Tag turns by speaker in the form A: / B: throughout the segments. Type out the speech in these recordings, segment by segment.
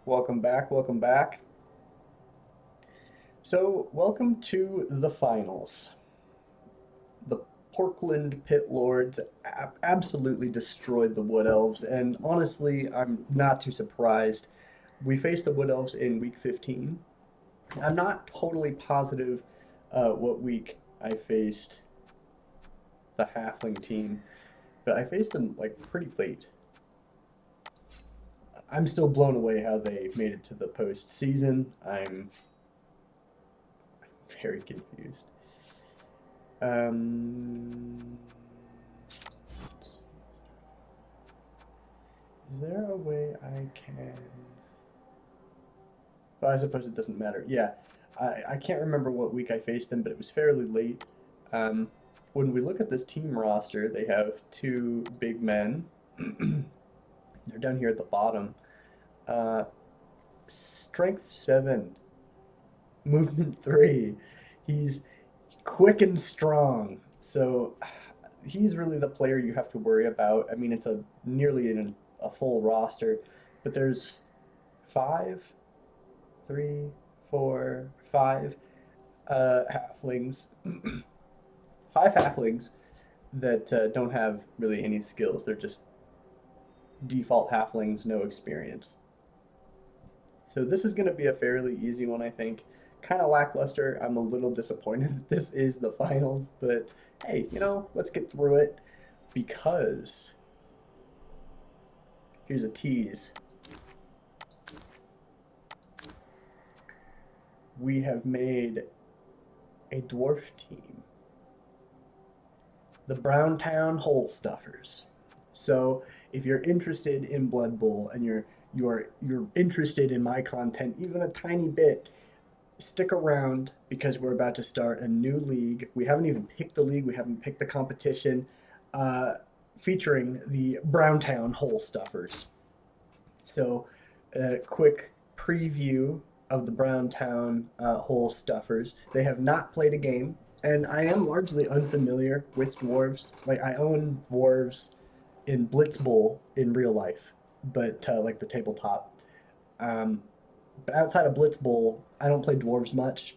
A: Welcome back, welcome back. So, welcome to the finals. The Portland Pitlords absolutely destroyed the Wood Elves, and honestly, I'm not too surprised. We faced the Wood Elves in week 15. I'm not totally positive what week I faced the Halfling team, but I faced them like pretty late. I'm still blown away how they made it to the postseason. I'm very confused. Um, is there a way I can? Well, I suppose it doesn't matter. Yeah, I can't remember what week I faced them, but it was fairly late. Um, when we look at this team roster, they have two big men. They're down here at the bottom. Uh, Strength 7, movement 3. He's quick and strong. So he's really the player you have to worry about. I mean, it's a nearly a full roster, but there's five, three, four, five halflings, five halflings that don't have really any skills. They're just default halflings, no experience. So this is going to be a fairly easy one, I think. Kind of lackluster. I'm a little disappointed that this is the finals, but hey, let's get through it because here's a tease. We have made a dwarf team, the Browntown Hole Stuffers. So if you're interested in Blood Bowl and you're interested in my content even a tiny bit, stick around because we're about to start a new league. We haven't even picked the league. We haven't picked the competition. Uh, Featuring the Browntown Hole Stuffers. So, a quick preview of the Browntown Hole Stuffers. They have not played a game, and I am largely unfamiliar with dwarves. Like, I own dwarves in Blitz Bowl in real life, but like the tabletop. Um, but outside of Blitz Bowl, I don't play dwarves much.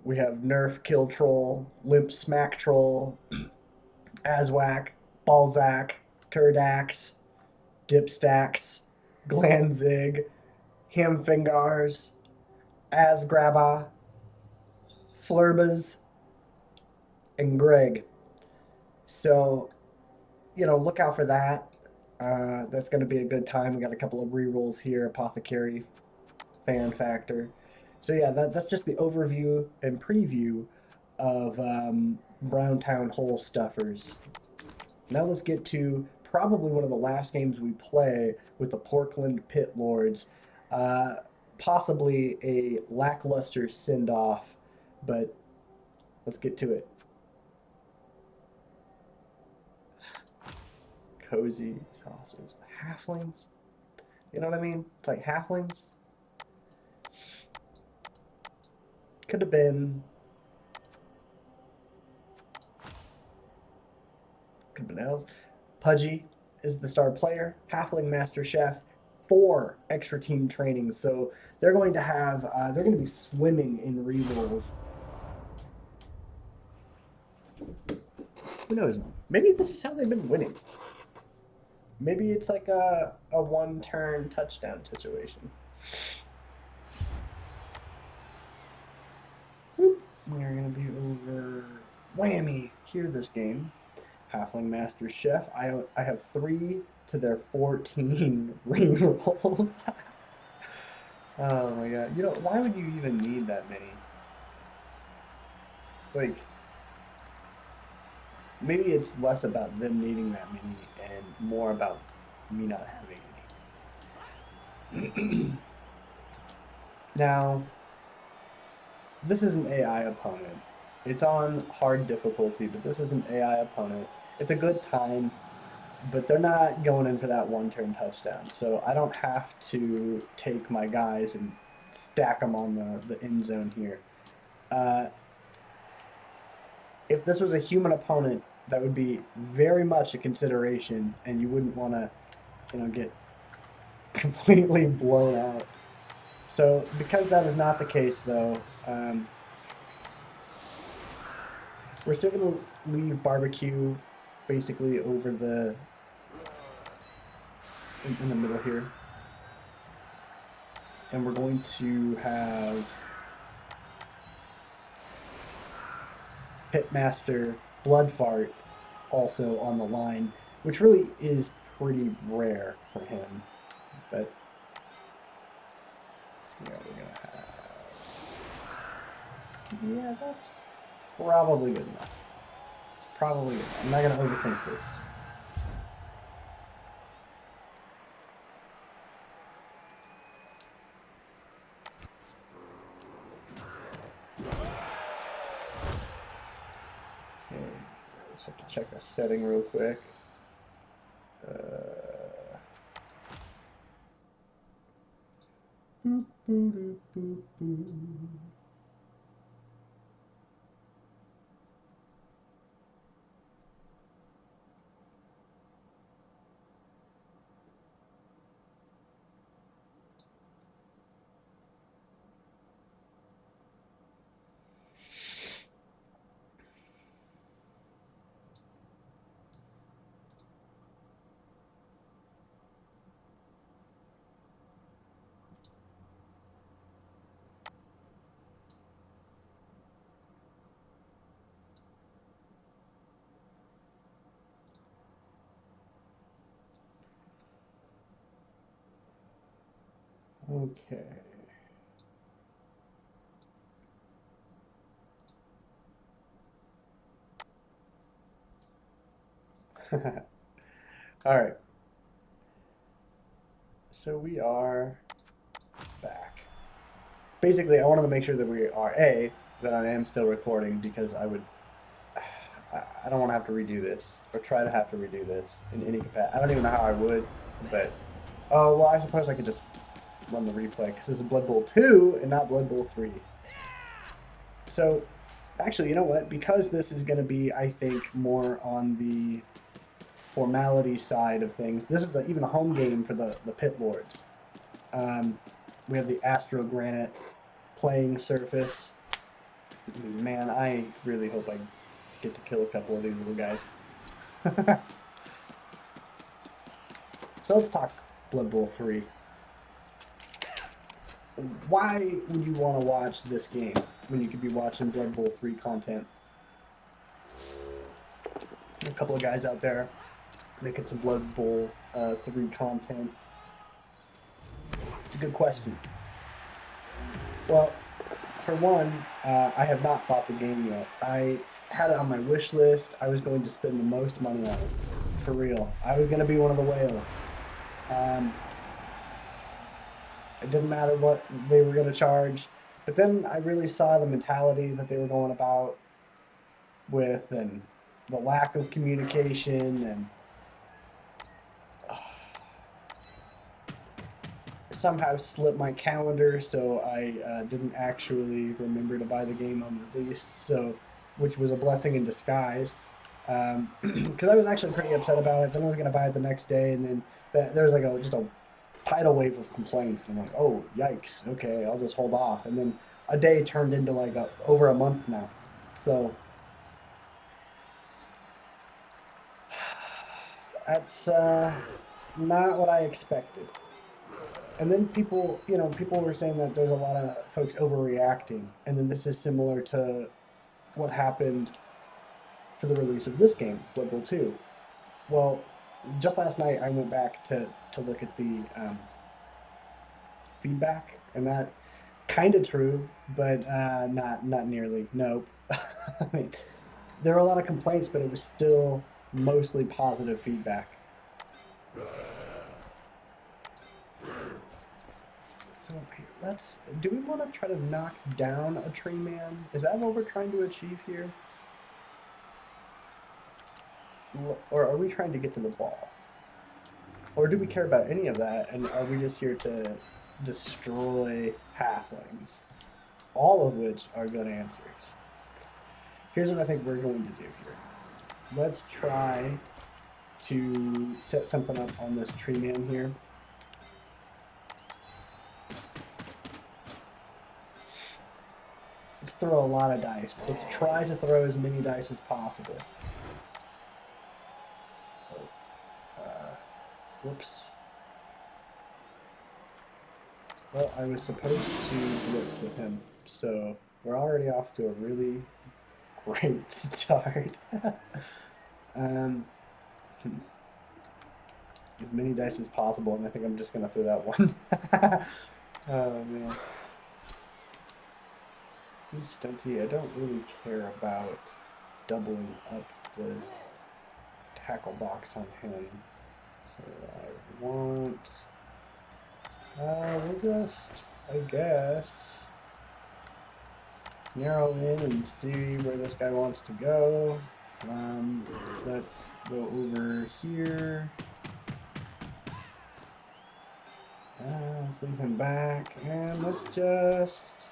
A: We have Nerf Kill Troll, Limp Smack Troll, Azwak, Balzac, Turdax, Dipstacks, Glanzig, Hamfingars, Asgrabba, Flurbas, and Greg. So, look out for that. That's going to be a good time. We got a couple of rerolls here. Apothecary, Fan Factor. So yeah, that's just the overview and preview of Browntown Hole Stuffers. Now let's get to probably one of the last games we play with the Portland Pit Lords. Uh, Possibly a lackluster send off, but let's get to it. Cozy saucers. Halflings? You know what I mean? It's like halflings. Could have been. Could have been elves. Pudgy is the star player. Halfling Master Chef. 4 extra team trainings. So they're going to have. They're going to be swimming in rerolls. Who knows? Maybe this is how they've been winning. Maybe it's like a one turn touchdown situation. Whoop. We are going to be over. Whammy! Here this game. Halfling Master Chef. I have 3 to their 14 rerolls. Oh my god. Why would you even need that many? Like, maybe it's less about them needing that many and more about me not having any. Now, this is an AI opponent. It's on hard difficulty, but this is an AI opponent. It's a good time, but they're not going in for that one turn touchdown. So I don't have to take my guys and stack them on the end zone here. Uh, if this was a human opponent, that would be very much a consideration, and you wouldn't want to, get completely blown out. So because that is not the case, though, we're still going to leave barbecue basically over in the middle here. And we're going to have Pitmaster Bloodfart also on the line, which really is pretty rare for him. But yeah, we're gonna have. Yeah, that's probably good enough. It's probably good enough. I'm not gonna overthink this. Okay, just have to check the setting real quick. Boop, boop, boop, boop. Okay. All right. So we are back. Basically, I wanted to make sure that we are that I am still recording because I don't want to have to redo this or try to have to redo this in any capacity. I don't even know how I would, but oh well, I suppose I could just run the replay because this is Blood Bowl 2 and not Blood Bowl 3. So, actually, you know what? Because this is going to be, I think, more on the formality side of things. This is even a home game for the Pitlords. We have the Astro Granite playing surface. Man, I really hope I get to kill a couple of these little guys. So let's talk Blood Bowl 3. Why would you want to watch this game when you could be watching Blood Bowl 3 content? A couple of guys out there making some Blood Bowl 3 content. It's a good question. Well, for one, I have not bought the game yet. I had it on my wish list. I was going to spend the most money on it. For real. I was going to be one of the whales. It didn't matter what they were going to charge. But then I really saw the mentality that they were going about with and the lack of communication and somehow slipped my calendar, so I didn't actually remember to buy the game on release, so which was a blessing in disguise. Because I was actually pretty upset about it. Then I was going to buy it the next day, and then there was like just a tidal wave of complaints, and I'm like, oh yikes, okay, I'll just hold off. And then a day turned into like over a month now, so that's not what I expected. And then people were saying that there's a lot of folks overreacting, and then this is similar to what happened for the release of this game, Blood Bowl 2. Well, just last night I went back to look at the feedback, and that kind of true, but not nearly. Nope. I mean, there were a lot of complaints, but it was still mostly positive feedback. So do we want to try to knock down a tree man? Is that what we're trying to achieve here? Or are we trying to get to the ball? Or do we care about any of that, and are we just here to destroy halflings? All of which are good answers. Here's what I think we're going to do here. let's try to set something up on this tree man here. Let's throw a lot of dice. Let's try to throw as many dice as possible. Whoops. Well, I was supposed to blitz with him, so we're already off to a really great start. As many dice as possible, and I think I'm just gonna throw that one. Oh man. He's stunty. I don't really care about doubling up the tackle box on him. So I want... we'll just, I guess, narrow in and see where this guy wants to go. Let's go over here. Let's leave him back, and let's just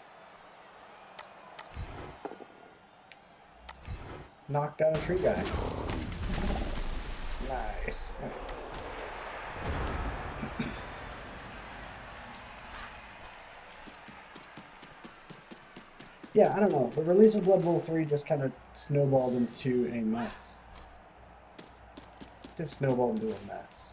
A: knock down a tree guy. Nice. Yeah, I don't know. The release of Blood Bowl 3 just kind of snowballed into a mess. Just snowballed into a mess.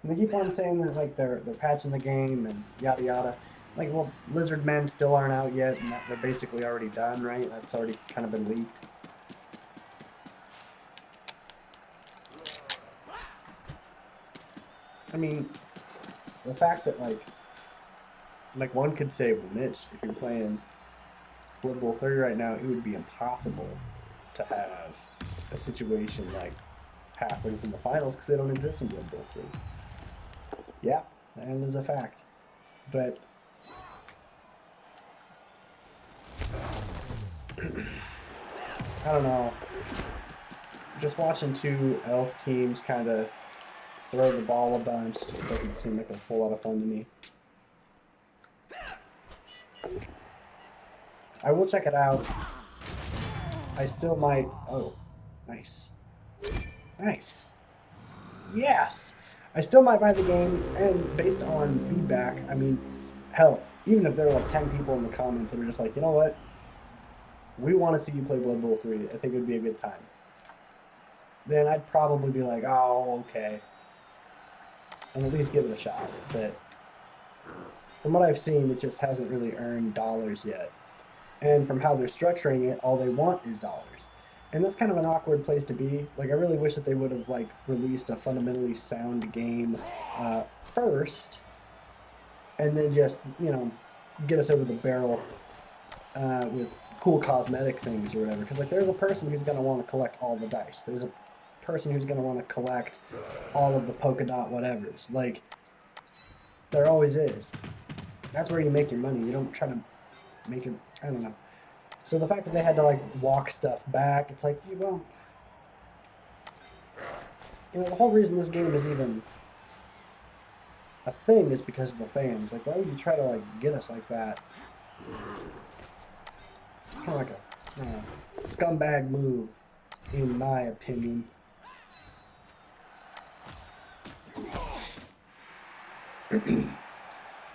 A: And they keep on saying that like they're patching the game and yada yada. Like, well, Lizard Men still aren't out yet, and they're basically already done, right? That's already kind of been leaked. I mean, the fact that like one could say, well, Mitch, if you're playing Blood Bowl 3 right now, it would be impossible to have a situation like Halflings in the finals because they don't exist in Blood Bowl 3. Yeah, that is a fact. But I don't know. Just watching two elf teams kind of throw the ball a bunch just doesn't seem like a whole lot of fun to me. I will check it out. I still might... Oh, nice. Nice. Yes! I still might buy the game, and based on feedback, I mean, hell, even if there were like 10 people in the comments that are just like, you know what? We want to see you play Blood Bowl 3. I think it would be a good time. Then I'd probably be like, oh, okay. And at least give it a shot. But from what I've seen, it just hasn't really earned dollars yet. And from how they're structuring it, all they want is dollars. And that's kind of an awkward place to be. Like, I really wish that they would have like released a fundamentally sound game first, and then just, you know, get us over the barrel with cool cosmetic things or whatever. Because like, there's a person who's gonna want to collect all the dice. There's a person who's gonna want to collect all of the polka dot whatevers. Like, there always is. That's where you make your money. You don't try to make it. I don't know. So the fact that they had to like walk stuff back, it's like, well, you know, the whole reason this game is even a thing is because of the fans. Like, why would you try to like get us like that? Kind of like a scumbag move, in my opinion.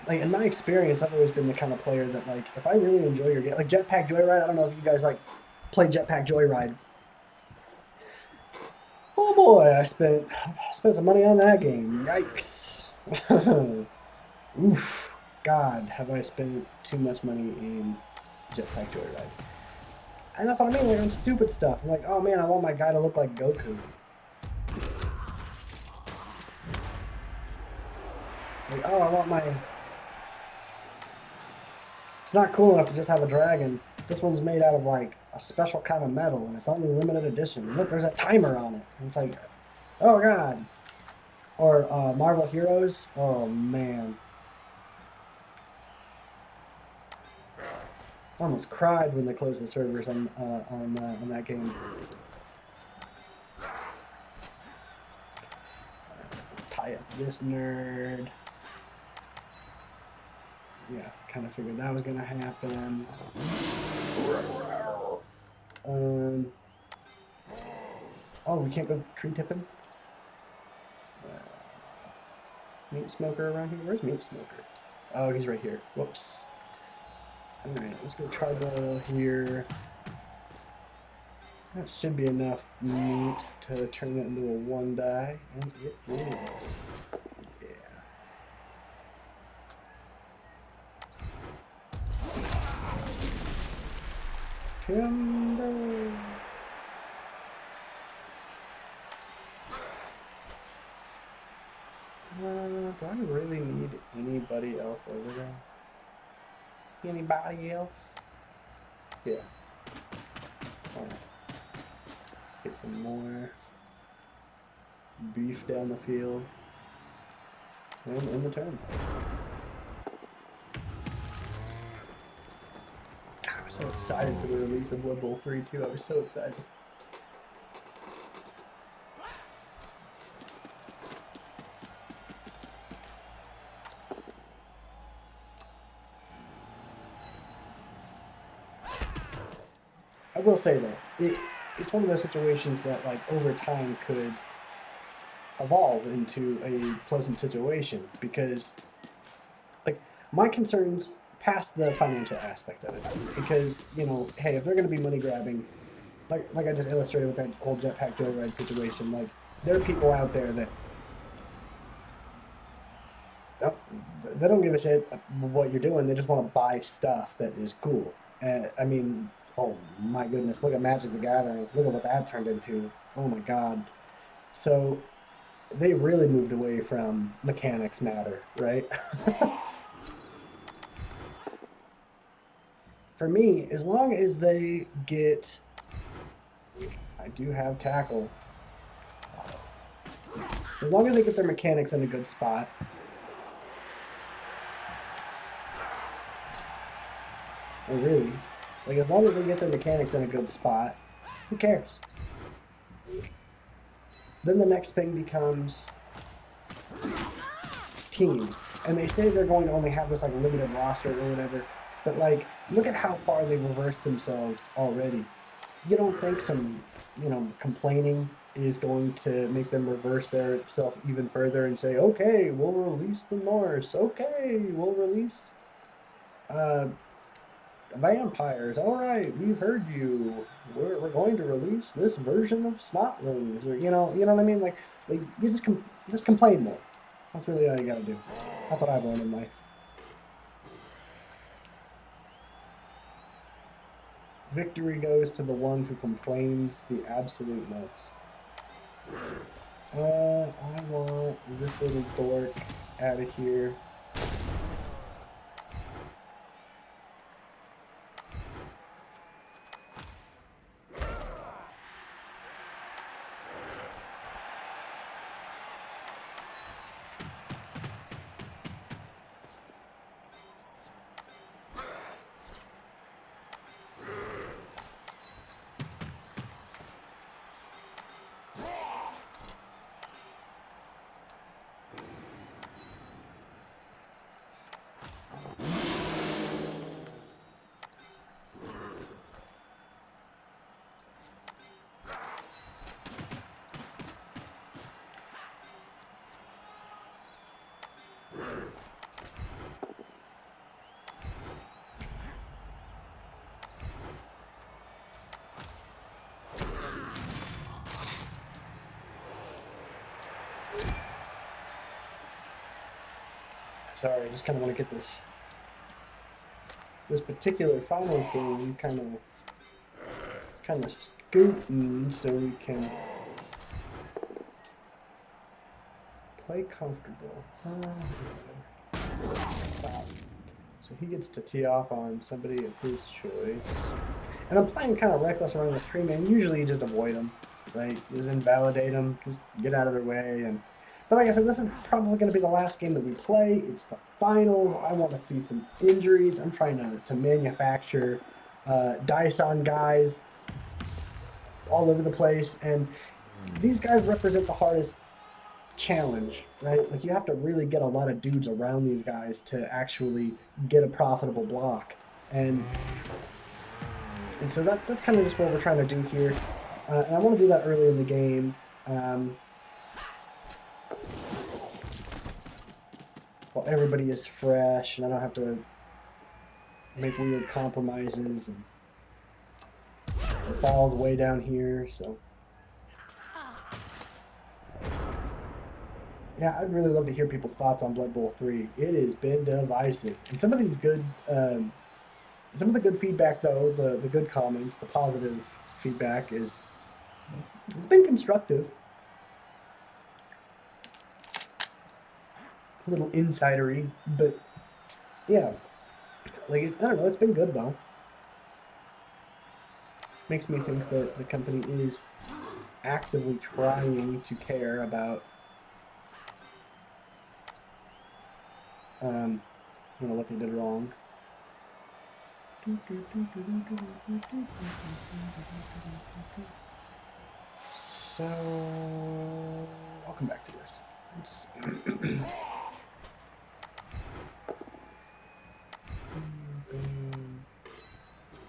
A: Like, in my experience, I've always been the kind of player that, like, if I really enjoy your game, like Jetpack Joyride, I don't know if you guys, like, play Jetpack Joyride. Oh boy, I spent some money on that game. Yikes. Oof. God, have I spent too much money in Jetpack Joyride. And that's what I mean, like, on stupid stuff. I'm like, oh man, I want my guy to look like Goku. Like, oh, I want my... It's not cool enough to just have a dragon. This one's made out of like a special kind of metal, and it's only limited edition. Look, there's a timer on it. And it's like, oh god. Or Marvel Heroes. Oh man, I almost cried when they closed the servers on that game. Let's tie up this nerd. Yeah, kind of figured that was gonna happen. Oh, we can't go tree tipping? Meat smoker around here? Where's meat smoker? Oh, he's right here. Whoops. Alright, let's go tribal here. That should be enough meat to turn it into a 1-die, and it is. Yeah. Timber. Do I really need anybody else over there? Anybody else? Yeah. Alright. Let's get some more beef down the field. And in the turn. I was so excited for the release of Blood Bowl 3 too. I was so excited. I will say though, it's one of those situations that like over time could evolve into a pleasant situation, because like my concerns past the financial aspect of it, because you know, hey, if they're going to be money grabbing, like I just illustrated with that whole jetpack joyride situation, like there are people out there that they don't give a shit what you're doing. They just want to buy stuff that is cool. And I mean, oh my goodness, look at Magic the Gathering. Look at what that turned into. Oh my god. So they really moved away from mechanics matter, right? For me, as long as they get, I do have tackle. As long as they get their mechanics in a good spot. Or really, like as long as they get their mechanics in a good spot, who cares? Then the next thing becomes teams. And they say they're going to only have this like limited roster or whatever, but like look at how far they've reversed themselves already. You don't think some, you know, complaining is going to make them reverse their self even further and say, okay, we'll release the Norse. Okay, we'll release vampires. All right, we've heard you. We're going to release this version of Snotlings, or you know what I mean. Like you just complain more. That's really all you gotta do. That's what I've learned in life. Victory goes to the one who complains the absolute most. I want this little dork out of here. Sorry, I just kind of want to get this particular finals game kind of scooting so we can play comfortable. So he gets to tee off on somebody of his choice. And I'm playing kind of reckless around this tree, man. Usually you just avoid them, right? You just invalidate them, just get out of their way. But like I said, this is probably going to be the last game that we play. It's the finals. I want to see some injuries. I'm trying to manufacture dice on guys all over the place. And these guys represent the hardest challenge, right? Like you have to really get a lot of dudes around these guys to actually get a profitable block. And so that's kind of just what we're trying to do here. And I want to do that early in the game. While everybody is fresh and I don't have to make weird compromises, and the ball's way down here, so yeah, I'd really love to hear people's thoughts on Blood Bowl 3. It has been divisive, and some of these good, some of the good feedback though, the good comments, the positive feedback it's been constructive, a little insidery, but yeah, like I don't know, it's been good though. Makes me think that the company is actively trying to care about you know, what they did wrong. So I'll come back to this.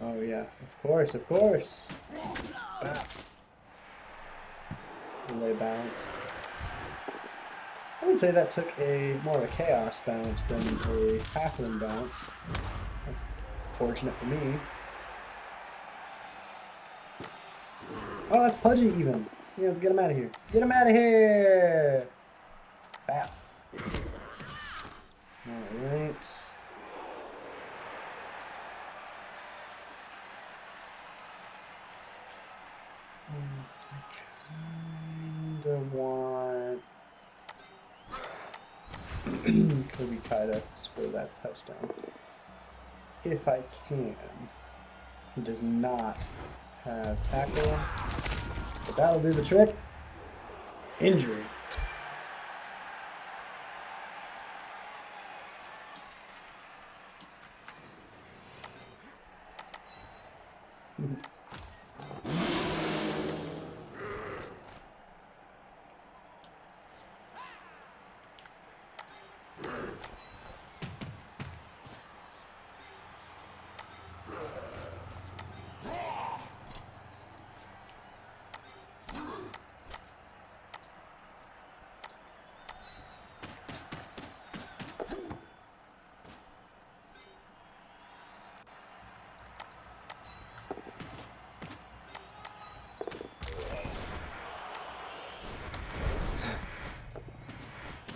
A: Oh yeah, of course, of course. Relay bounce. I would say that took a more of a chaos bounce than a halfling bounce. That's fortunate for me. Oh, that's Pudgy even. Yeah, let's get him out of here. Get him out of here! Bap. Alright. I kinda want Kobe Kai to score that touchdown. If I can. He does not have tackle. But that'll do the trick. Injury.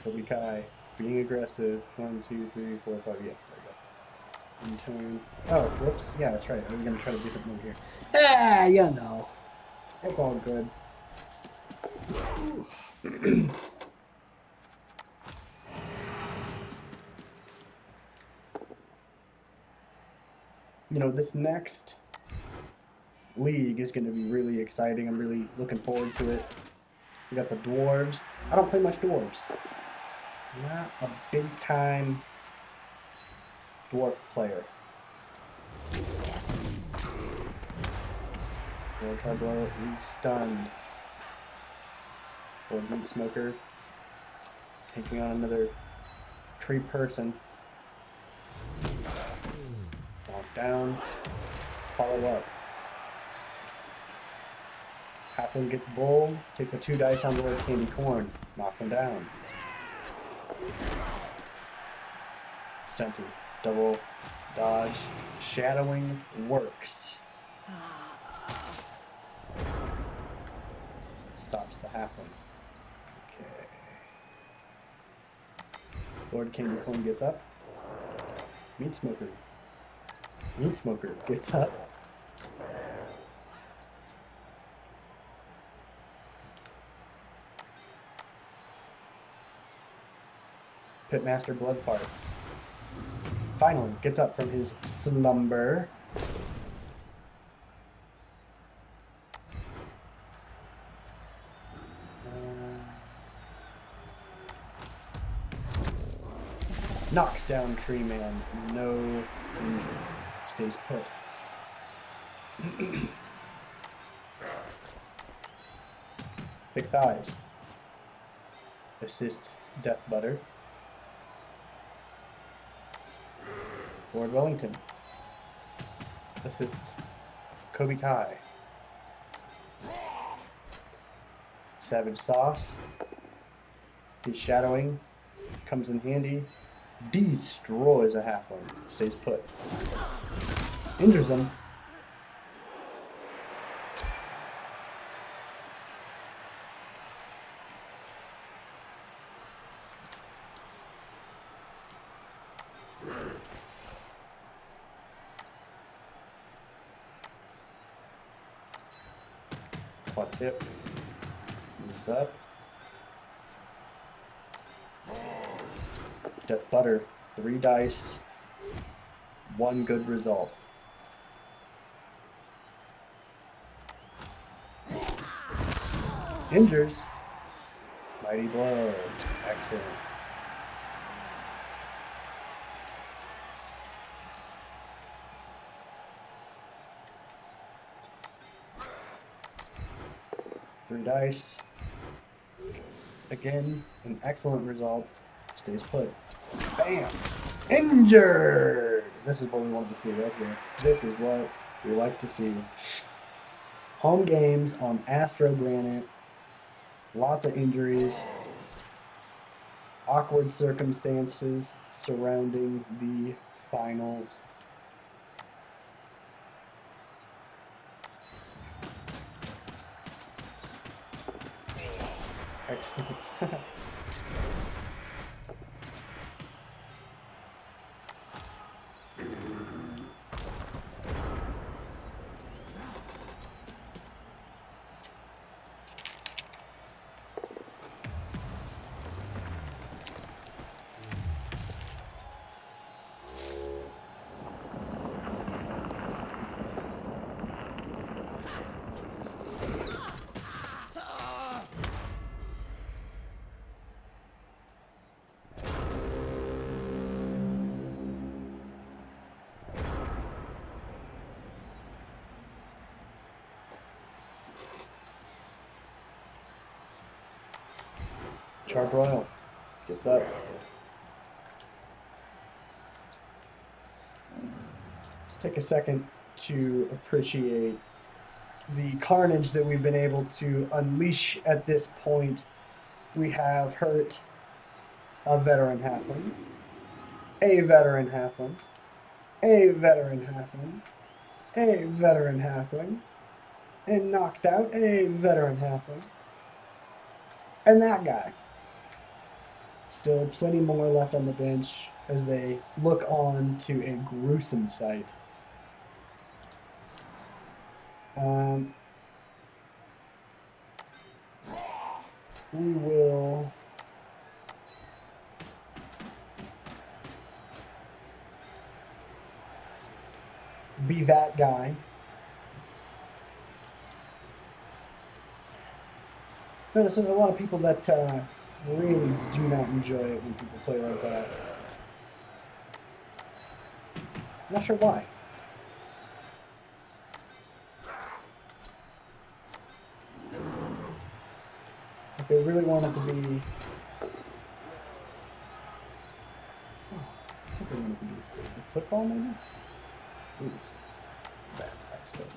A: Kobe Kai being aggressive. 1, 2, 3, 4, 5. Yeah, there we go. In turn. Oh, whoops. Yeah, that's right. I was gonna try to do something over here. Ah, yeah, no. It's all good. You know, this next league is going to be really exciting. I'm really looking forward to it. We got the dwarves. I don't play much dwarves. Not a big time dwarf player. Lord Tribal is stunned. Lord Meat Smoker taking on another tree person. Knock down. Follow up. Halfling gets bold, takes a 2 dice on Lord Candy Corn, knocks him down. Stunted. Double dodge. Shadowing works. Stops the halfling. Okay. Lord Candy Corn gets up. Meat Smoker. Meat Smoker gets up. Pitmaster Bloodfart finally gets up from his slumber. Knocks down Tree Man. No injury. Stays put. Thick Thighs. Assists Death Butter. Lord Wellington assists Kobe Kai. Savage Sauce. His shadowing comes in handy. Destroys a halfling. Stays put. Injures him. Quad tip. Moves up. Death Butter. 3 dice. 1 good result. Injures. Mighty Blow. Excellent. Three dice. Again, an excellent result. Stays put. Bam! Injured! This is what we want to see right here. This is what we like to see. Home games on Astro Granite. Lots of injuries. Awkward circumstances surrounding the finals. Excellent. Charbroil gets up. Let's take a second to appreciate the carnage that we've been able to unleash at this point. We have hurt a veteran halfling, a veteran halfling, a veteran halfling, a veteran halfling, and knocked out a veteran halfling. And that guy. Still plenty more left on the bench as they look on to a gruesome sight. We will be that guy. Notice there's a lot of people that really do not enjoy it when people play like that. Not sure why. If they really want it to be... Oh, I think they want it to be like football, maybe? Ooh, bad sex, but...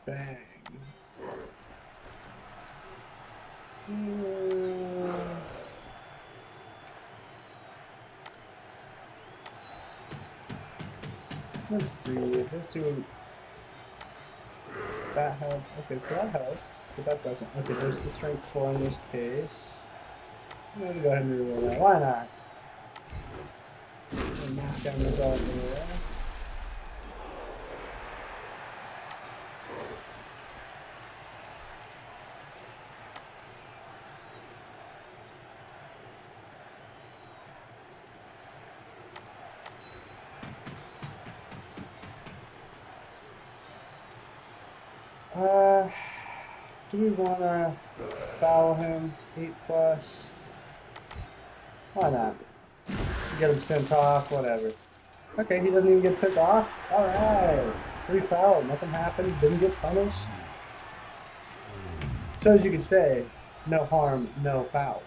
A: Bang. Let's see. Let's do that help. Okay, so that helps, but that doesn't. Okay, there's the strength 4 in this case. Let's go ahead and reroll that. Why not? Knock down the dog there. Uh, do we want to foul him? 8 plus. Why not? Get him sent off, whatever. Okay, he doesn't even get sent off? Alright. 3 foul, nothing happened, didn't get punished. So as you can say, no harm, no foul.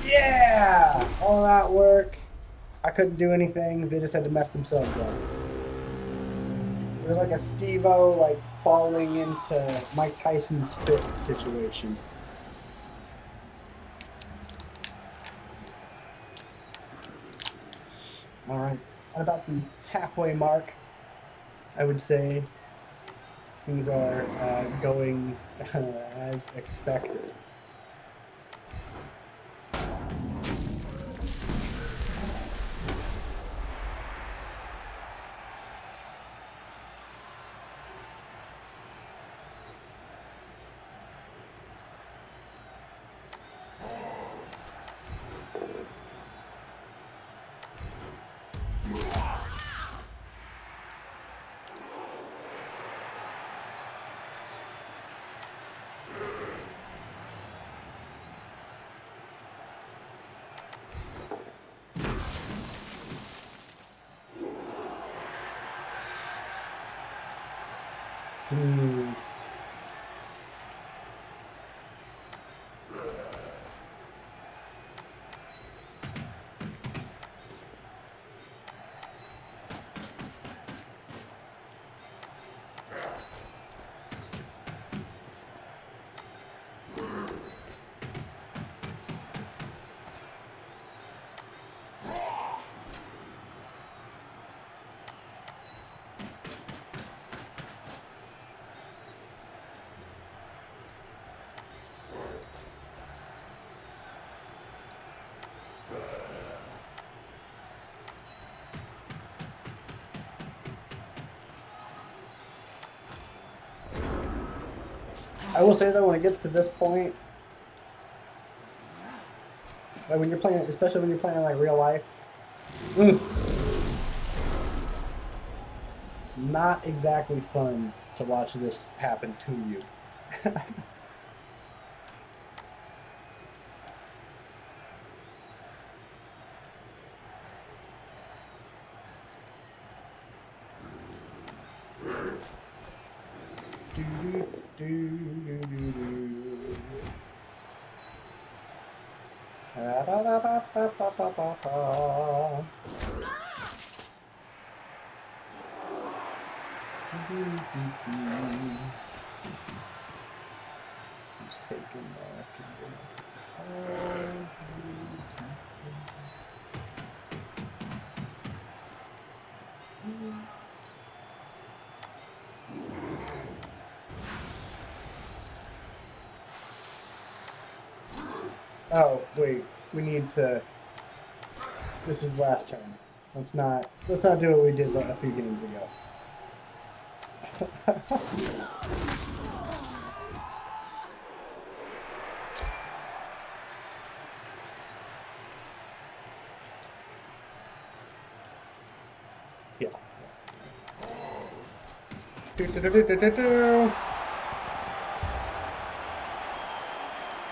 A: Yeah! All that work. I couldn't do anything, they just had to mess themselves up. It was like a Steve-O, like, falling into Mike Tyson's fist situation. All right, at about the halfway mark, I would say things are going as expected. Hmm. I will say though, when it gets to this point, like when you're playing, especially when you're playing in like real life, not exactly fun to watch this happen to you. He's taking that. Oh, wait. We need to... This is last turn. Let's not do what we did a few games ago. Yeah.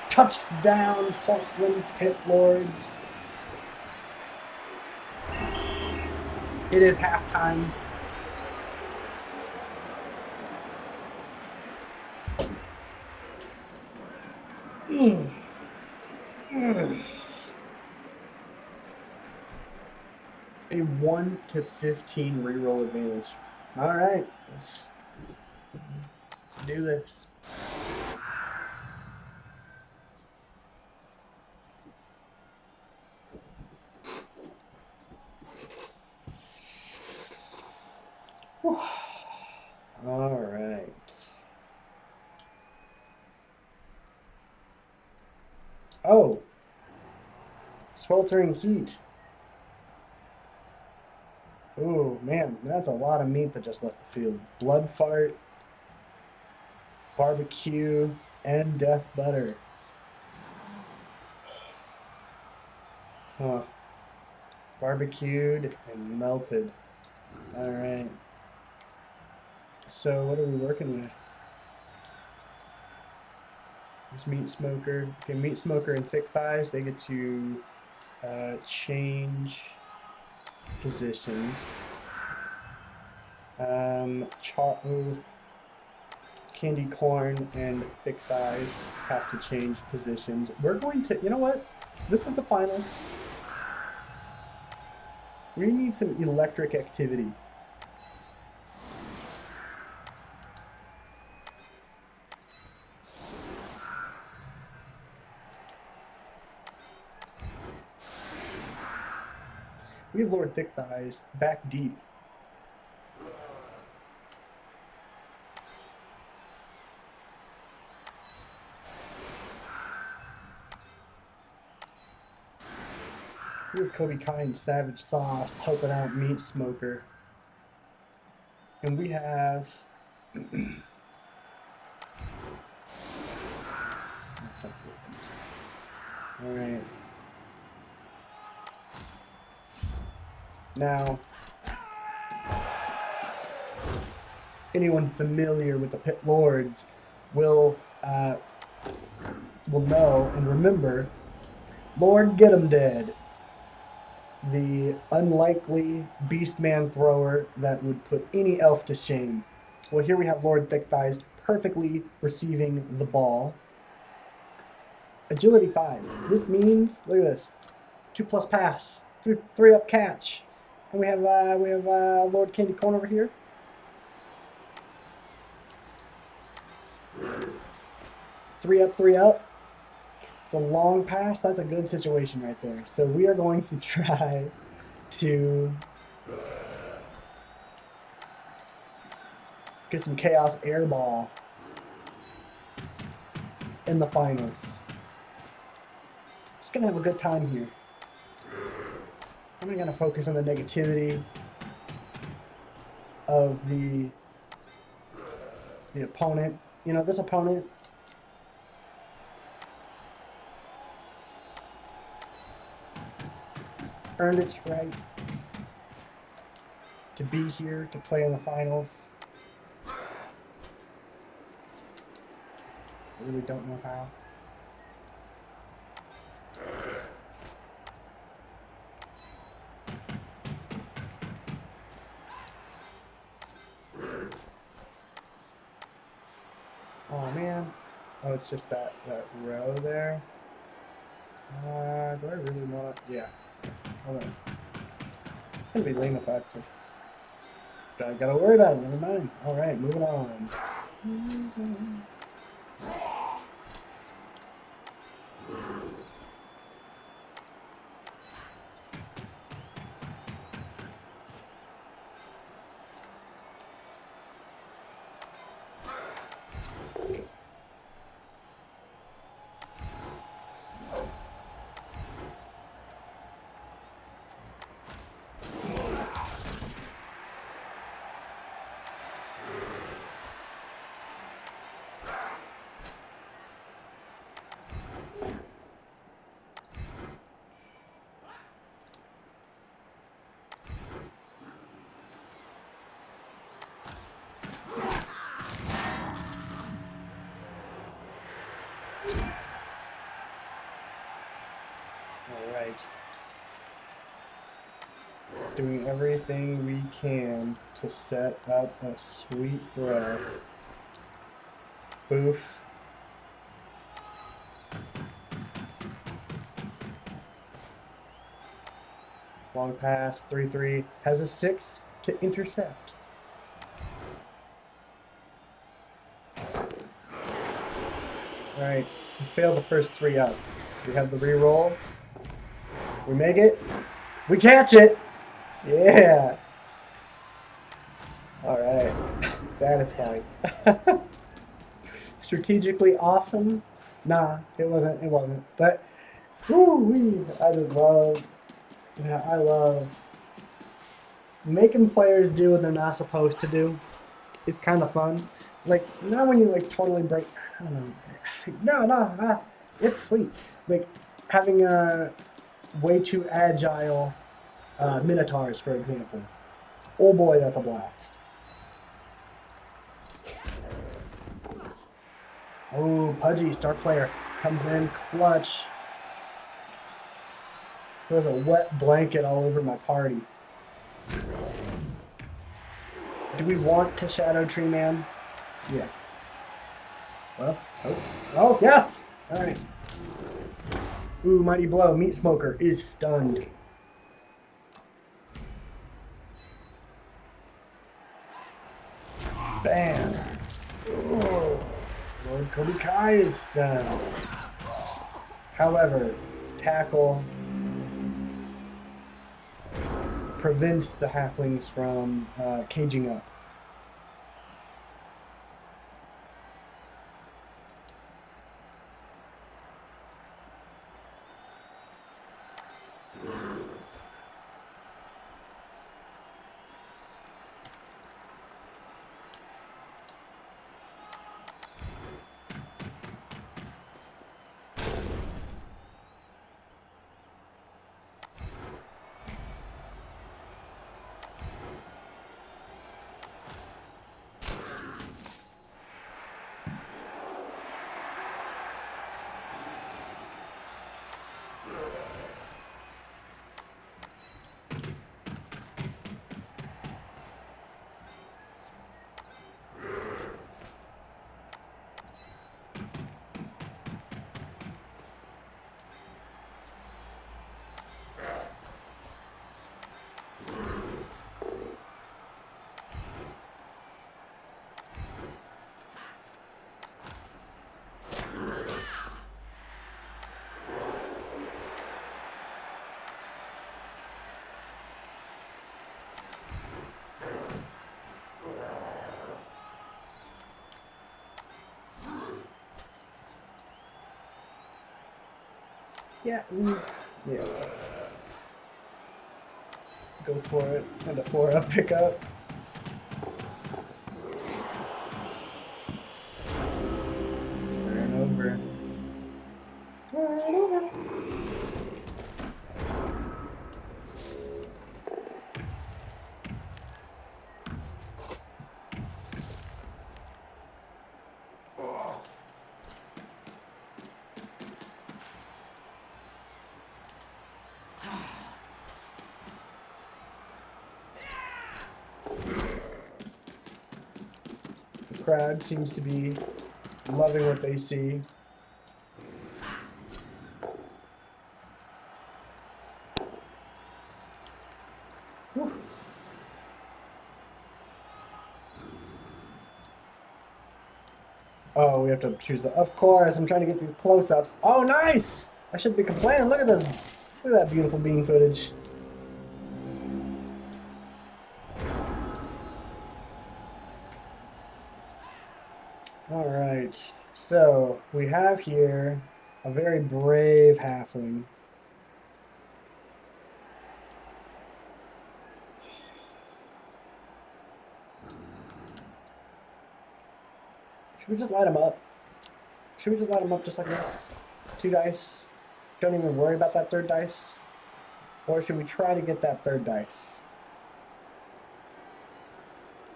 A: Touchdown, Portland Pitlords. It is halftime. A 1 to 15 reroll advantage. All right, let's do this. All right. Oh, sweltering heat. Oh man, that's a lot of meat that just left the field. Blood fart, barbecue, and death butter. Huh. Barbecued and melted. All right. So what are we working with? There's meat smoker. Okay, meat smoker and thick thighs. They get to change positions. Candy corn and thick thighs have to change positions. We're going to, you know what? This is the finals. We need some electric activity. We have Lord Thick Thighs back deep. We have Kobe Kind Savage Sauce helping out Meat Smoker. And we have alright. Now, anyone familiar with the Pitlords will know and remember Lord Get 'em Dead, the unlikely Beastman thrower that would put any elf to shame. Well, here we have Lord Thick Thighs perfectly receiving the ball. Agility 5. This means, look at this, 2+ pass, 3 up catch. And we have Lord Candy Corn over here. Three up. It's a long pass. That's a good situation right there. So we are going to try to get some Chaos Airball in the finals. Just gonna have a good time here. I'm not gonna focus on the negativity of the opponent. You know, this opponent earned its right to be here to play in the finals. I really don't know how. Oh man. Oh, it's just that row there. Do I really want to? Yeah. Hold on. It's gonna be lame if I have to. Gotta worry about it. Never mind. All right, moving on. Alright. Doing everything we can to set up a sweet throw. Boof. Long pass, 3-3. Has a 6 to intercept. Alright, we failed the first 3 up. We have the re-roll. We make it. We catch it! Yeah! Alright. Satisfying. Strategically awesome? Nah, it wasn't. But, whoo-wee, I just love, I love making players do what they're not supposed to do. It's kind of fun. Like, not when you, like, totally break, I don't know. No, it's sweet. Like, having way too agile Minotaurs, for example. Oh boy, that's a blast. Oh, Pudgy, star player, comes in clutch. Throws a wet blanket all over my party. Do we want to Shadow Tree Man? Yeah. Well, oh, yes! Alright. Ooh, Mighty Blow. Meat Smoker is stunned. Bam! Oh, Lord Kobe Kai is stunned. However, Tackle prevents the Halflings from caging up. Yeah. Yeah. Go for it. And a 4-up pickup. Turn over. Turn over. The crowd seems to be loving what they see. Whew. Oh, we have to choose the. Of course, I'm trying to get these close-ups. Oh, nice! I shouldn't be complaining. Look at this. Look at that beautiful bean footage. All right. So we have here a very brave halfling. Should we just light him up? Should we just light him up just like this? 2 dice. Don't even worry about that 3rd dice. Or should we try to get that 3rd dice?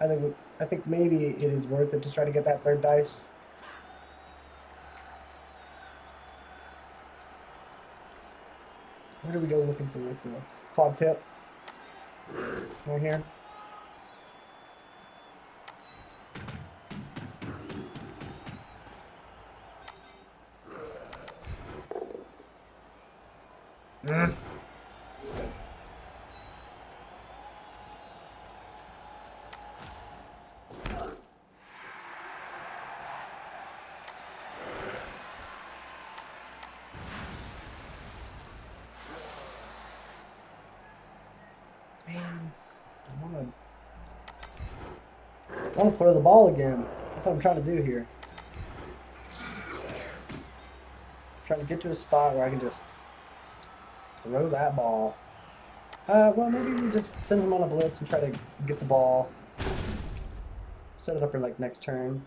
A: I think maybe it is worth it to try to get that 3rd dice. Where do we go looking for like the quad tip? Right here. Mm. Man, I want to throw the ball again. That's what I'm trying to do here. Trying to get to a spot where I can just throw that ball. Well, maybe we just send him on a blitz and try to get the ball. Set it up for like next turn.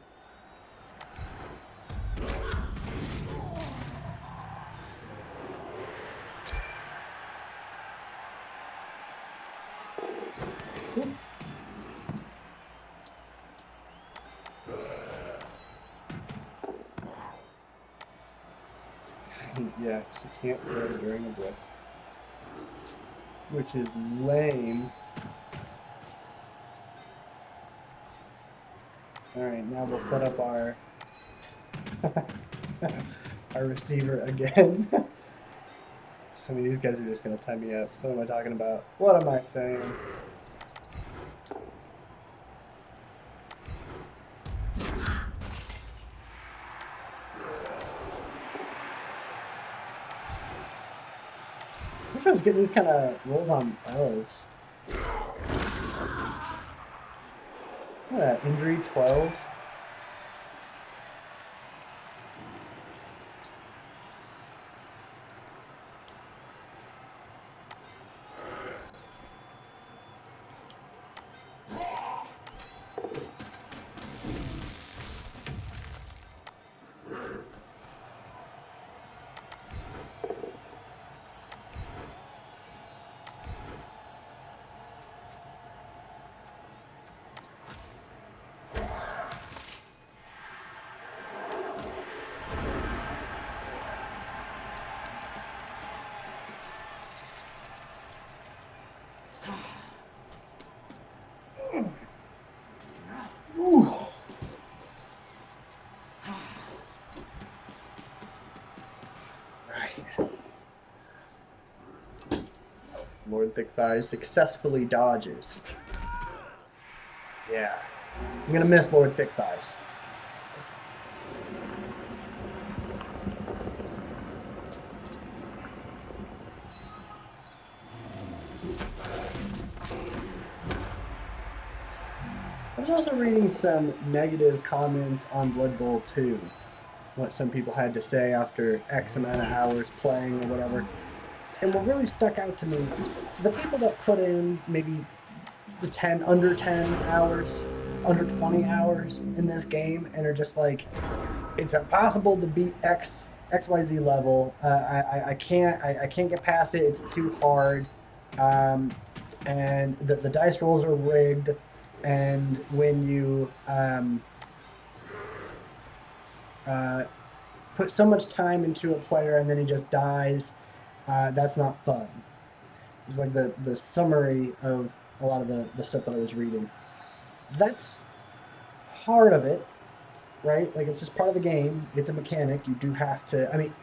A: Yeah, 'cause you can't throw during a blitz, which is lame. All right, now we'll set up our our receiver again. I mean, these guys are just gonna tie me up. What am I talking about? What am I saying? I wish I was getting these kind of rolls on elves. Look at that, injury 12. Ooh. Right. Lord Thick Thighs successfully dodges. Yeah. I'm gonna miss Lord Thick Thighs. I was also reading some negative comments on Blood Bowl 2. What some people had to say after X amount of hours playing or whatever. And what really stuck out to me, the people that put in maybe the under 10 hours, under 20 hours in this game and are just like, it's impossible to beat XYZ level. I can't get past it. It's too hard. And the dice rolls are rigged. And when you put so much time into a player and then he just dies, that's not fun. It was like the summary of a lot of the stuff that I was reading. That's part of it, right? Like, it's just part of the game. It's a mechanic. You do have to. I mean,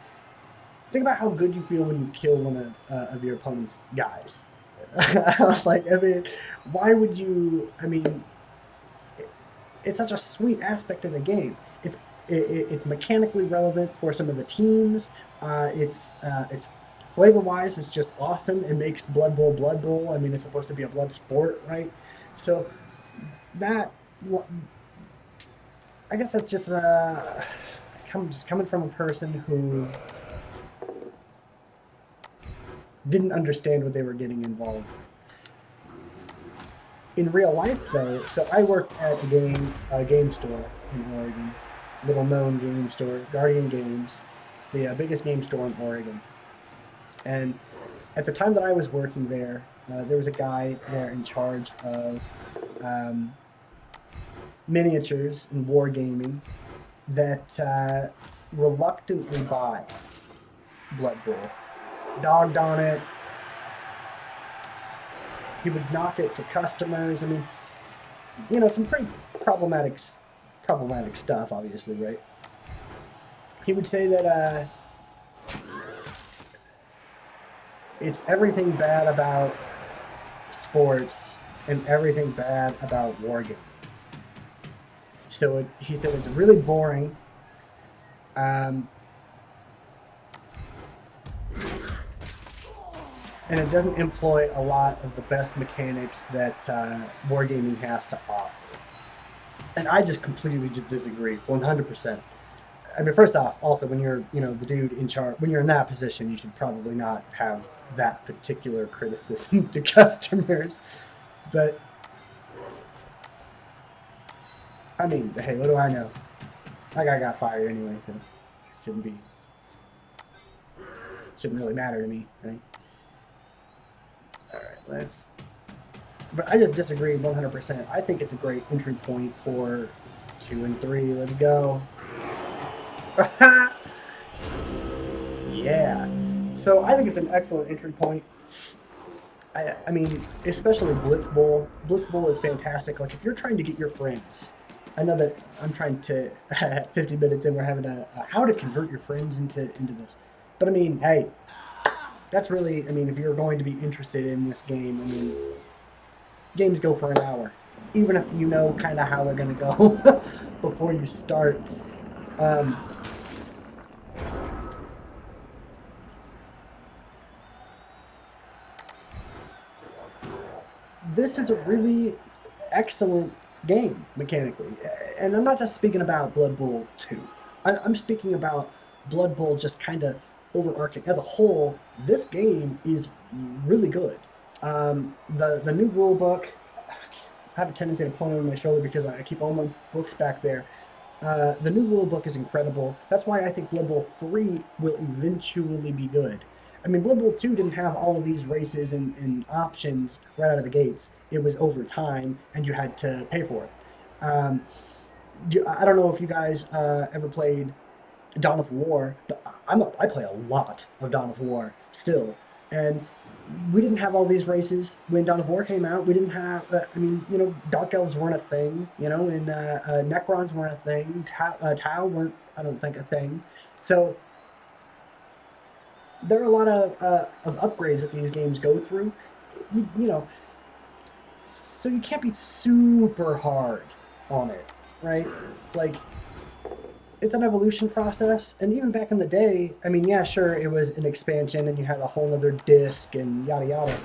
A: think about how good you feel when you kill one of your opponent's guys. I was like, I mean, why would you? I mean, it's such a sweet aspect of the game. It's mechanically relevant for some of the teams. It's flavor wise, it's just awesome. It makes Blood Bowl Blood Bowl. I mean, it's supposed to be a blood sport, right? So that, I guess that's just coming from a person who didn't understand what they were getting involved with. In real life, though, so I worked at a game store in Oregon, little known game store, Guardian Games. It's the biggest game store in Oregon. And at the time that I was working there, there was a guy there in charge of miniatures and wargaming that reluctantly bought Blood Bowl. Dogged on it. He would knock it to customers. I mean, you know, some pretty problematic stuff, obviously, right? He would say that it's everything bad about sports and everything bad about wargaming. So he said it's really boring. And it doesn't employ a lot of the best mechanics that wargaming has to offer. And I just completely just disagree, 100%. I mean, first off, also when you're, you know, the dude in charge, when you're in that position, you should probably not have that particular criticism to customers. But I mean, hey, what do I know? That guy got fired anyway, so shouldn't really matter to me, right? All right, but I just disagree 100%. I think it's a great entry point for 2 and 3. Let's go. Yeah. So I think it's an excellent entry point. I mean, especially Blitz Bowl. Blitz Bowl is fantastic. Like if you're trying to get your friends, I know that I'm trying to. 50 minutes in, we're having a how to convert your friends into this. But I mean, hey, that's really. I mean, if you're going to be interested in this game, I mean, games go for an hour, even if you know kind of how they're gonna go before you start. Um, this is a really excellent game mechanically, and I'm not just speaking about Blood Bowl 2. I'm speaking about Blood Bowl just kind of overarching as a whole. This game is really good. The new rule book. I have a tendency to point it on my shoulder because I keep all my books back there. The new rule book is incredible. That's why I think Blood Bowl 3 will eventually be good. I mean, Blood Bowl 2 didn't have all of these races and options right out of the gates. It was over time, and you had to pay for it. Um, I don't know if you guys ever played Dawn of War, but I play a lot of Dawn of War still, and we didn't have all these races when Dawn of War came out. We didn't have, I mean, you know, Dark Elves weren't a thing, you know, and Necrons weren't a thing. Tau weren't, I don't think, a thing. So there are a lot of upgrades that these games go through, you know, so you can't be super hard on it, right? Like, it's an evolution process, and even back in the day, I mean, yeah, sure, it was an expansion, and you had a whole other disc and yada yada.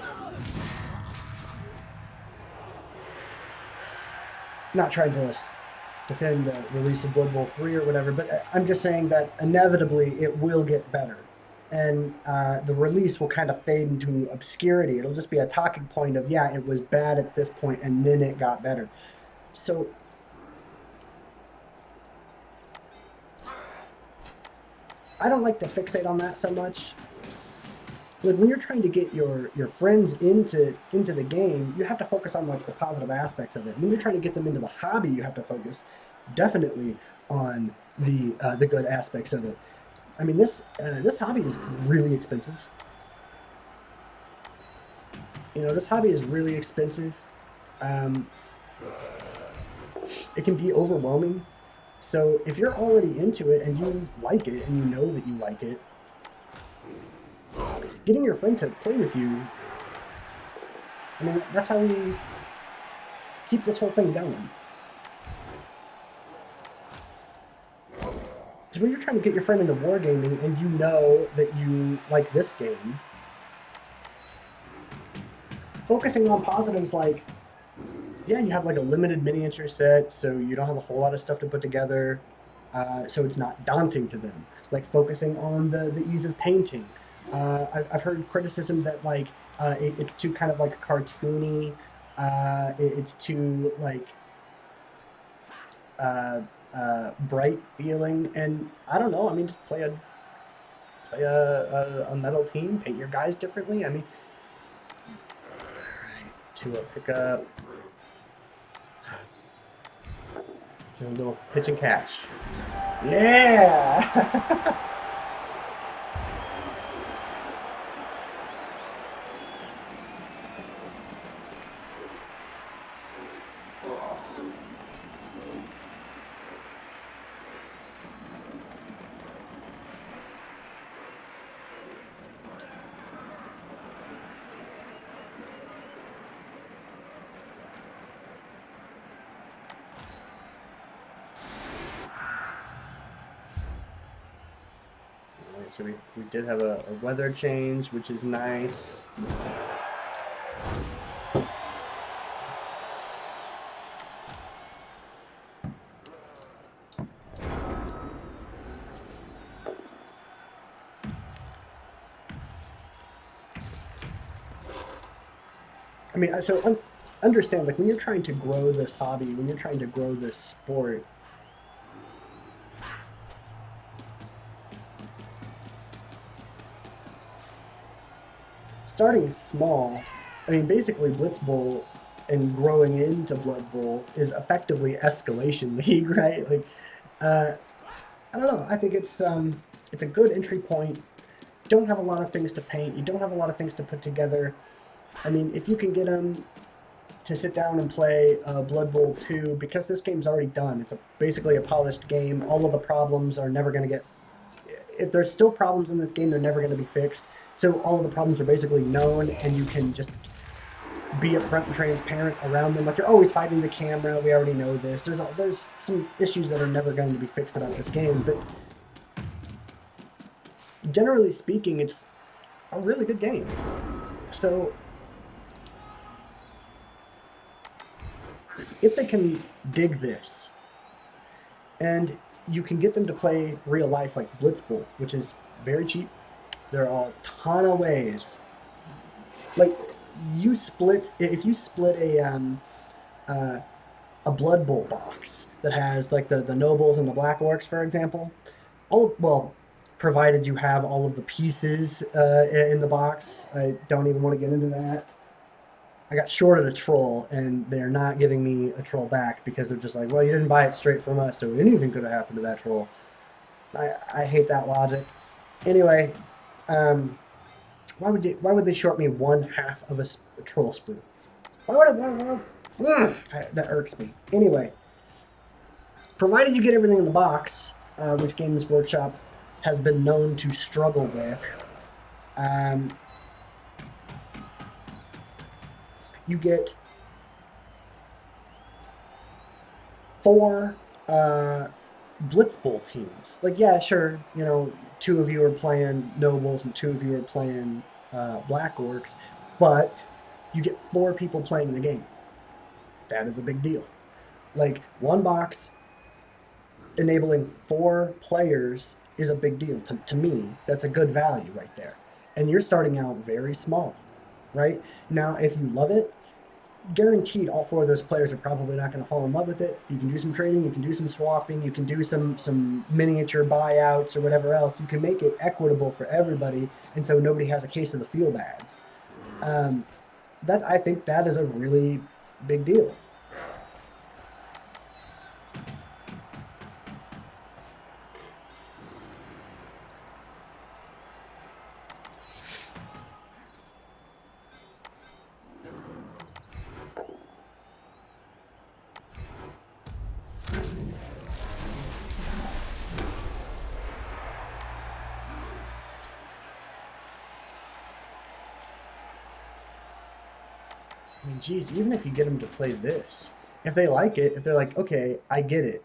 A: Not trying to defend the release of Blood Bowl 3 or whatever, but I'm just saying that inevitably it will get better. And the release will kind of fade into obscurity. It'll just be a talking point of, yeah, it was bad at this point, and then it got better. So I don't like to fixate on that so much. Like when you're trying to get your friends into the game, you have to focus on like the positive aspects of it. When you're trying to get them into the hobby, you have to focus definitely on the good aspects of it. I mean, this hobby is really expensive. You know, this hobby is really expensive. Um, it can be overwhelming. So if you're already into it and you like it and you know that you like it, getting your friend to play with you, I mean, that's how we keep this whole thing going. So when you're trying to get your friend into wargaming and you know that you like this game, focusing on positives like, yeah, you have like a limited miniature set, so you don't have a whole lot of stuff to put together, so it's not daunting to them. Like focusing on the ease of painting. I've heard criticism that like it's too kind of like cartoony. It's too like uh, bright feeling, and I don't know. I mean, just play a metal team, paint your guys differently. I mean, to a pickup. Just a little pitch and catch. Yeah! So we did have a weather change, which is nice. I mean, so understand, like when you're trying to grow this hobby, when you're trying to grow this sport, starting small, I mean, basically Blitz Bowl and growing into Blood Bowl is effectively Escalation League, right? Like, uh, I don't know. I think it's a good entry point.
B: don't have a lot of things to paint. You don't have a lot of things to put together. I mean, if you can get them to sit down and play Blood Bowl 2, because this game's already done, it's basically a polished game. All of the problems are never going to get. If there's still problems in this game, they're never going to be fixed. So all of the problems are basically known, and you can just be upfront and transparent around them. Like, you're always fighting the camera. We already know this. There's some issues that are never going to be fixed about this game, but generally speaking, it's a really good game. So if they can dig this, and you can get them to play real life like Blitzball, which is very cheap. There are a ton of ways. Like, if you split uh, a Blood Bowl box that has like the nobles and the black orcs, for example, provided you have all of the pieces in the box. I don't even want to get into that. I got shorted a troll, and they're not giving me a troll back because they're just like, well, you didn't buy it straight from us, so anything could have happened to that troll. I hate that logic. Anyway, um, why would they short me one half of a troll sprue? Why would that irks me. Anyway, provided you get everything in the box, which Games Workshop has been known to struggle with, um, you get 4 Blitz Bowl teams. Like, yeah, sure, 2 of you are playing Nobles and 2 of you are playing Black Orcs, but you get 4 people playing the game. That is a big deal. Like, one box enabling 4 players is a big deal. To me, that's a good value right there. And you're starting out very small, right? Now, if you love it, guaranteed all 4 of those players are probably not going to fall in love with it. You can do some trading, you can do some swapping, you can do some miniature buyouts or whatever else. You can make it equitable for everybody, and so nobody has a case of the feel bads. Um, I think that is a really big deal. I mean, geez, even if you get them to play this, if they like it, if they're like, okay, I get it.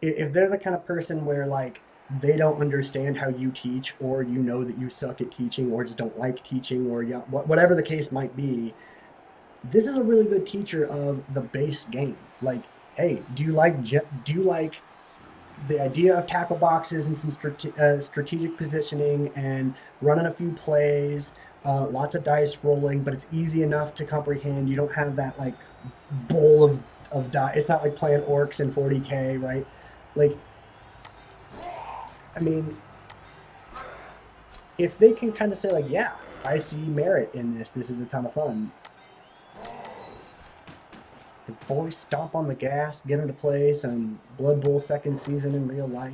B: If they're the kind of person where, like, they don't understand how you teach, or you know that you suck at teaching, or just don't like teaching, or yeah, whatever the case might be, this is a really good teacher of the base game. Like, hey, do you like the idea of tackle boxes and some strategic positioning and running a few plays, lots of dice rolling, but it's easy enough to comprehend. You don't have that, like, bowl of die. It's not like playing orcs in 40K, right? Like, I mean, if they can kind of say, like, yeah, I see merit in this. This is a ton of fun. The boys stomp on the gas, get them to play some Blood Bowl second season in real life.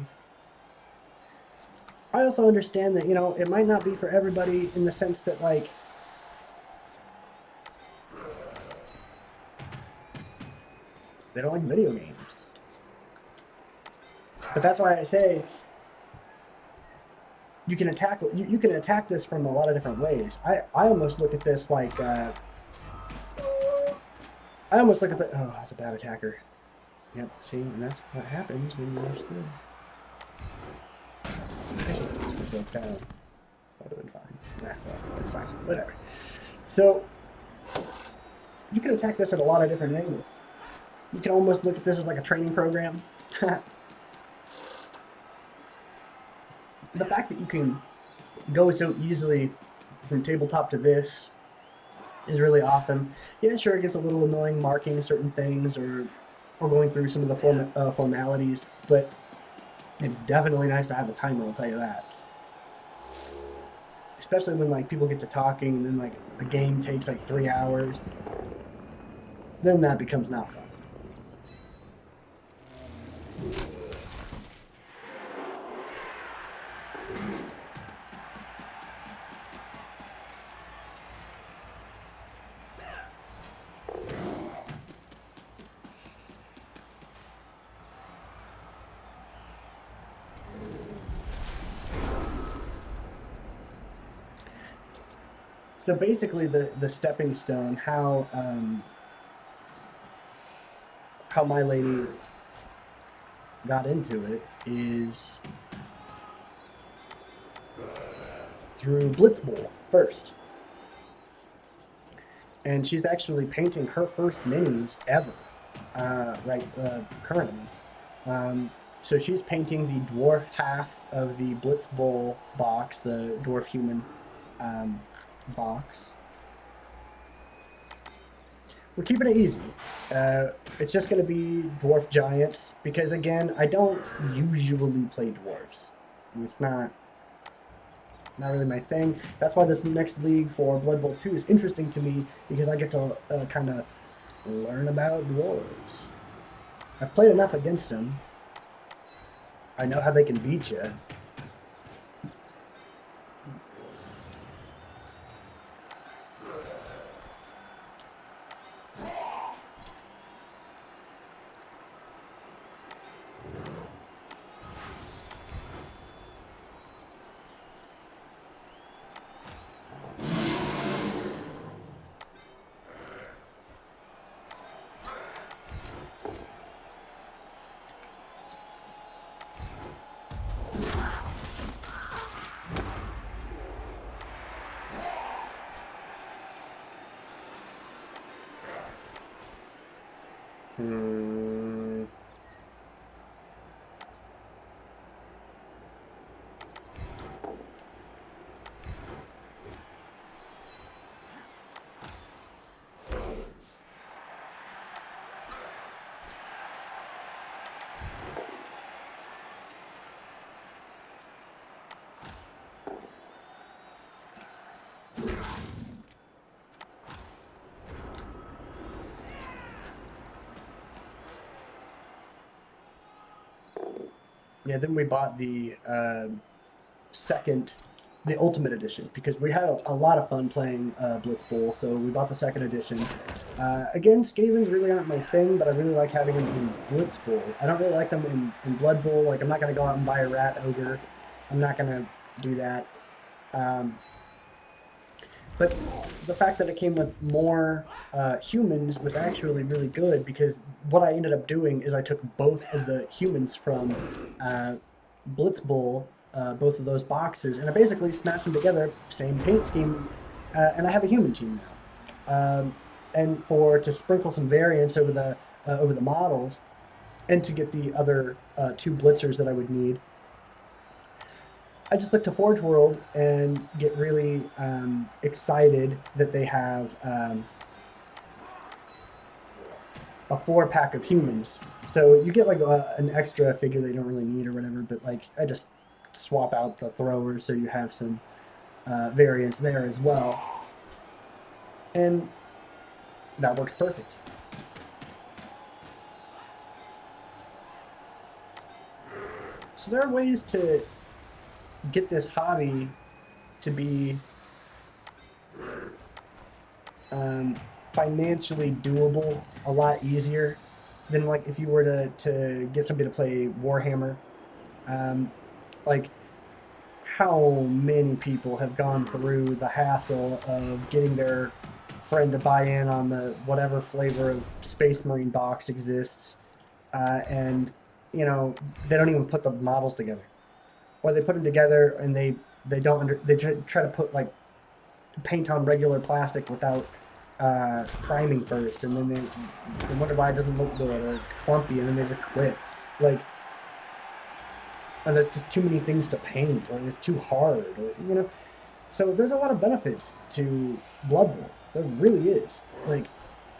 B: I also understand that, it might not be for everybody, in the sense that, like, they don't like video games. But that's why I say you can attack this from a lot of different ways. I almost look at this like I almost look at the oh, that's a bad attacker. Yep, see, and that's what happens when you rush through. I guess this would down. That would have been fine. Nah, well, it's fine. Whatever. So you can attack this at a lot of different angles. You can almost look at this as like a training program. The fact that you can go so easily from tabletop to this is really awesome. Yeah, sure, it gets a little annoying marking certain things, or going through some of the formalities, but it's definitely nice to have the timer, I'll tell you that. Especially when, like, people get to talking and then, like, the game takes like 3 hours, then that becomes not fun. So basically, the stepping stone, how my lady got into it is through Blitzball first, and she's actually painting her first minis ever, right currently. Um, so she's painting the dwarf half of the Blitzball box, the dwarf human um, box. We're keeping it easy. Uh, it's just going to be dwarf giants because again, I don't usually play dwarves. It's not really my thing. That's why this next league for Blood Bowl 2 is interesting to me because I get to kind of learn about dwarves. I've played enough against them. I know how they can beat you. Hmm. Yeah, then we bought the second, the Ultimate Edition because we had a lot of fun playing Blitz Bowl. So we bought the second edition. Again, Skavens really aren't my thing, but I really like having them in Blitz Bowl. I don't really like them in Blood Bowl. Like I'm not gonna go out and buy a Rat Ogre. I'm not gonna do that. Um, but the fact that it came with more humans was actually really good because what I ended up doing is I took both of the humans from uh, Blitz Bowl, both of those boxes, and I basically smashed them together, same paint scheme, and I have a human team now. And for to sprinkle some variance over the models, and to get the other two blitzers that I would need, I just look to Forge World and get really excited that they have a 4-pack of humans. So you get like an extra figure that you don't really need or whatever, but like I just swap out the throwers so you have some variants there as well. And that works perfect. So there are ways to get this hobby to be um, financially doable a lot easier than like if you were to get somebody to play Warhammer. Um, like how many people have gone through the hassle of getting their friend to buy in on the whatever flavor of Space Marine box exists, and they don't even put the models together, or they put them together and they don't they try to put like paint on regular plastic without priming first, and then they wonder why it doesn't look good or it's clumpy, and then they just quit. Like, and there's just too many things to paint, or it's too hard, or. So there's a lot of benefits to Blood Bowl. There really is. Like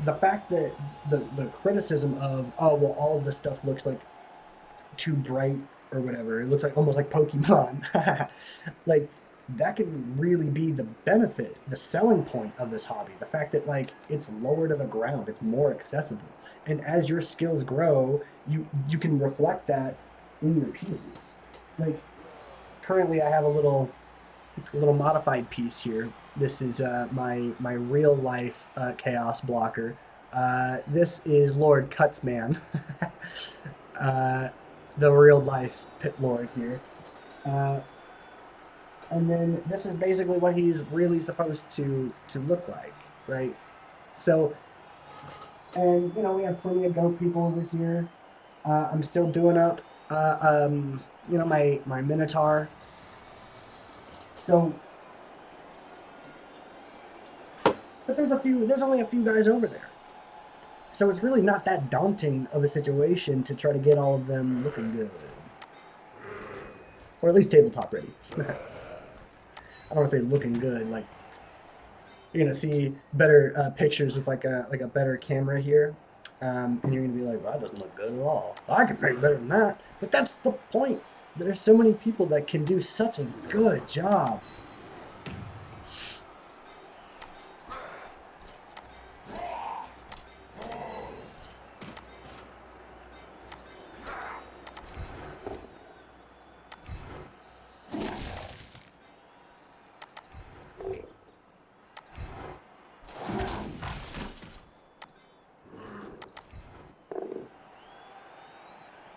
B: the fact that the criticism of well all of this stuff looks like too bright or whatever. It looks like almost like Pokemon. Like that can really be the benefit, the selling point of this hobby. The fact that like it's lower to the ground, it's more accessible. And as your skills grow, you can reflect that in your pieces. Like currently I have a little modified piece here. This is my real life chaos blocker. This is Lord Cutsman, uh, the real life pit lord here. Uh, And then this is basically what he's really supposed to look like, right? So, and we have plenty of goat people over here. I'm still doing up, my minotaur. So, but there's only a few guys over there. So it's really not that daunting of a situation to try to get all of them looking good, or at least tabletop ready. I don't want to say looking good. Like you're gonna see better pictures with like a better camera here, and you're gonna be like, "Well, that doesn't look good at all. I can paint better than that." But that's the point. There's so many people that can do such a good job.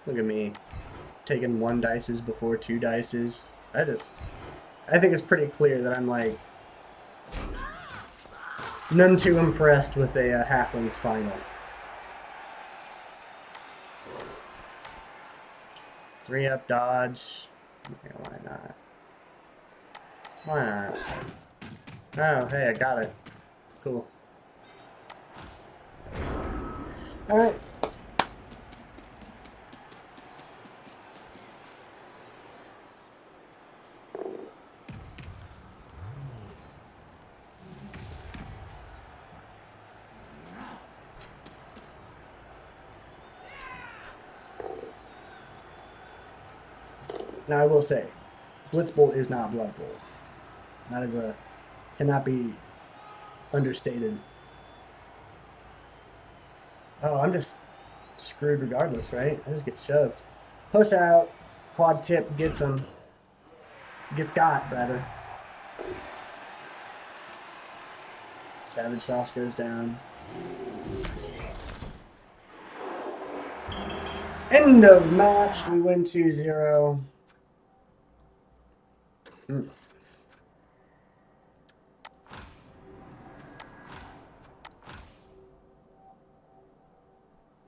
B: Look at me taking one dices before two dices. I think it's pretty clear that I'm like none too impressed with a Halflings final. 3-up dodge. Okay, why not? Why not? Oh, hey, I got it. Cool. Alright. Now I will say, Blitz Bolt is not Blood Bowl. That is cannot be understated. Oh, I'm just screwed regardless, right? I just get shoved. Push out, quad tip gets him. Gets got, rather. Savage Sauce goes down. End of match. We win 2-0.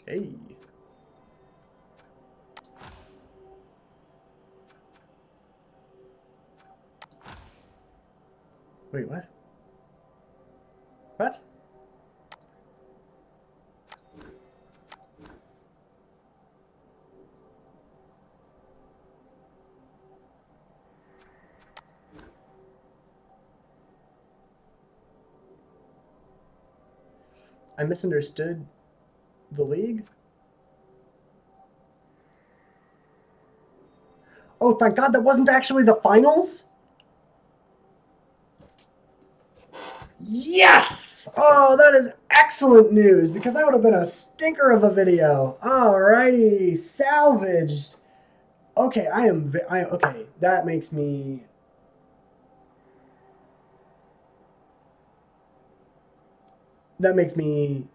B: Hey. Wait, what? What? I misunderstood the league? Oh, thank God that wasn't actually the finals? Yes! Oh, that is excellent news because that would have been a stinker of a video. Alrighty, salvaged. Okay, okay. That makes me that makes me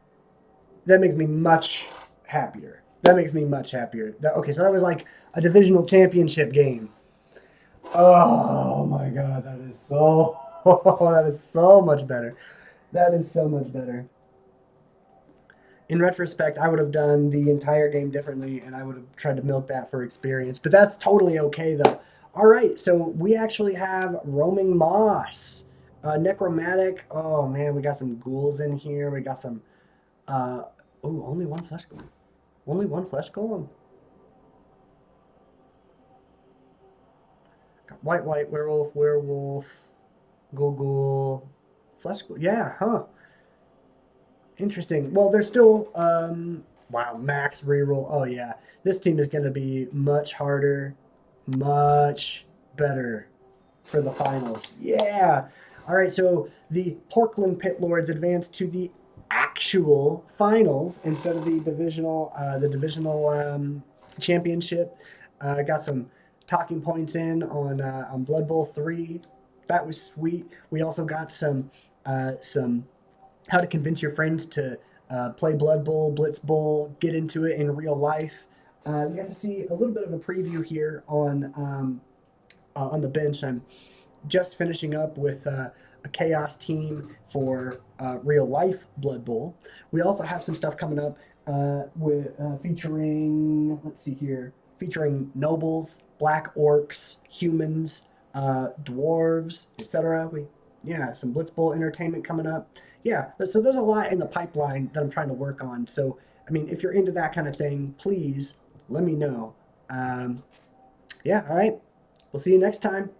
B: that makes me much happier. That makes me much happier. Okay, so that was like a divisional championship game. Oh my God, that is so that is so much better. That is so much better. In retrospect, I would have done the entire game differently and I would have tried to milk that for experience. But that's totally okay, though. All right, so we actually have Roaming Moss, Necromantic. Oh, man, we got some ghouls in here. We got some. Only one flesh golem. Only one flesh golem. Got white, werewolf, ghoul, flesh golem. Yeah, huh. Interesting. Well, there's still wow, max reroll. Oh yeah. This team is going to be much harder, much better for the finals. Yeah. All right, so the Portland Pitlords advanced to the actual finals instead of the divisional championship. Got some talking points in on Blood Bowl 3. That was sweet. We also got some how to convince your friends to play Blood Bowl, Blitz Bowl, get into it in real life. You got to see a little bit of a preview here on the bench. I'm just finishing up with a chaos team for real life Blood Bowl. We also have some stuff coming up with featuring, let's see here, featuring nobles, black orcs, humans, dwarves, etc. We Yeah, some Blitz Bowl entertainment coming up. Yeah, so there's a lot in the pipeline that I'm trying to work on. So I mean, if you're into that kind of thing, please let me know. Yeah, all right. We'll see you next time.